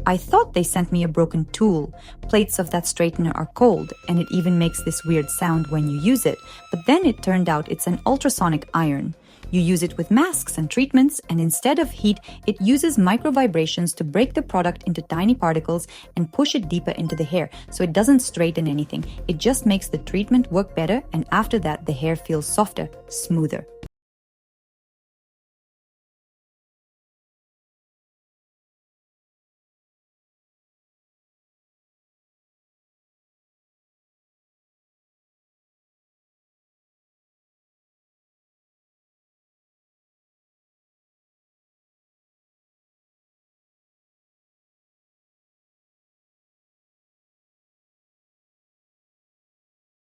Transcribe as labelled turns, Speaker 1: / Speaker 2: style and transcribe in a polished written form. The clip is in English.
Speaker 1: I thought they sent me a broken tool. Plates of that straightener are cold, and it even makes this weird sound when you use it. But then it turned out it's an ultrasonic iron. You use it with masks and treatments, and instead of heat, it uses micro vibrations to break the product into tiny particles and push it deeper into the hair, so it doesn't straighten anything. It just makes the treatment work better, and after that, the hair feels softer, smoother.